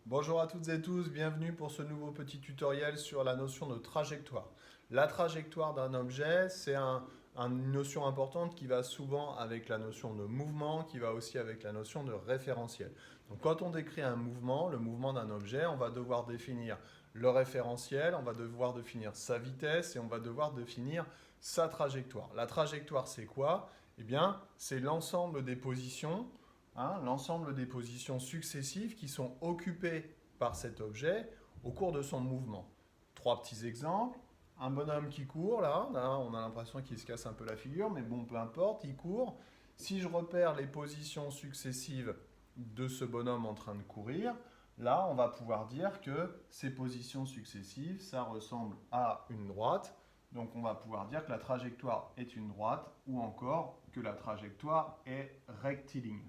Bonjour à toutes et tous, bienvenue pour ce nouveau petit tutoriel sur la notion de trajectoire. La trajectoire d'un objet, c'est une notion importante qui va souvent avec la notion de mouvement, qui va aussi avec la notion de référentiel. Donc quand on décrit un mouvement, le mouvement d'un objet, on va devoir définir le référentiel, on va devoir définir sa vitesse et on va devoir définir sa trajectoire. La trajectoire, c'est quoi? Eh bien, c'est l'ensemble des positions, l'ensemble des positions successives qui sont occupées par cet objet au cours de son mouvement. Trois petits exemples. Un bonhomme qui court, là on a l'impression qu'il se casse un peu la figure, mais bon, peu importe, il court. Si je repère les positions successives de ce bonhomme en train de courir, là, on va pouvoir dire que ces positions successives, ça ressemble à une droite. Donc, on va pouvoir dire que la trajectoire est une droite ou encore que la trajectoire est rectiligne.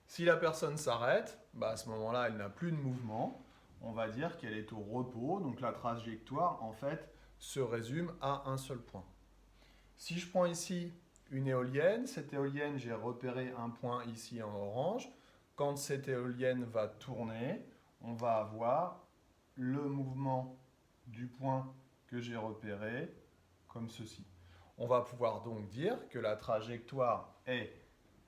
Si la personne s'arrête, à ce moment-là, elle n'a plus de mouvement. On va dire qu'elle est au repos. Donc la trajectoire, en fait, se résume à un seul point. Si je prends ici une éolienne, cette éolienne, j'ai repéré un point ici en orange. Quand cette éolienne va tourner, on va avoir le mouvement du point que j'ai repéré comme ceci. On va pouvoir donc dire que la trajectoire est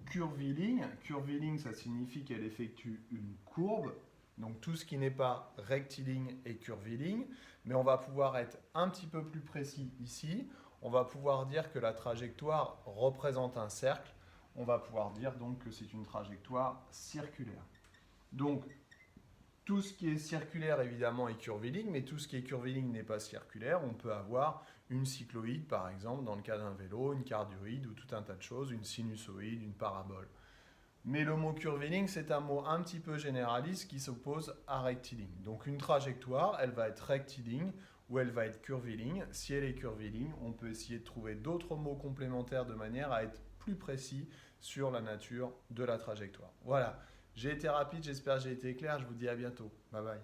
curviligne. Curviligne, ça signifie qu'elle effectue une courbe. Donc tout ce qui n'est pas rectiligne est curviligne. Mais on va pouvoir être un petit peu plus précis ici. On va pouvoir dire que la trajectoire représente un cercle. On va pouvoir dire donc que c'est une trajectoire circulaire. Donc tout ce qui est circulaire, évidemment, est curviligne, mais tout ce qui est curviligne n'est pas circulaire. On peut avoir une cycloïde, par exemple, dans le cas d'un vélo, une cardioïde ou tout un tas de choses, une sinusoïde, une parabole. Mais le mot curviligne, c'est un mot un petit peu généraliste qui s'oppose à rectiligne. Donc une trajectoire, elle va être rectiligne ou elle va être curviligne. Si elle est curviligne, on peut essayer de trouver d'autres mots complémentaires de manière à être plus précis sur la nature de la trajectoire. Voilà, j'ai été rapide, j'espère que j'ai été clair, je vous dis à bientôt. Bye bye.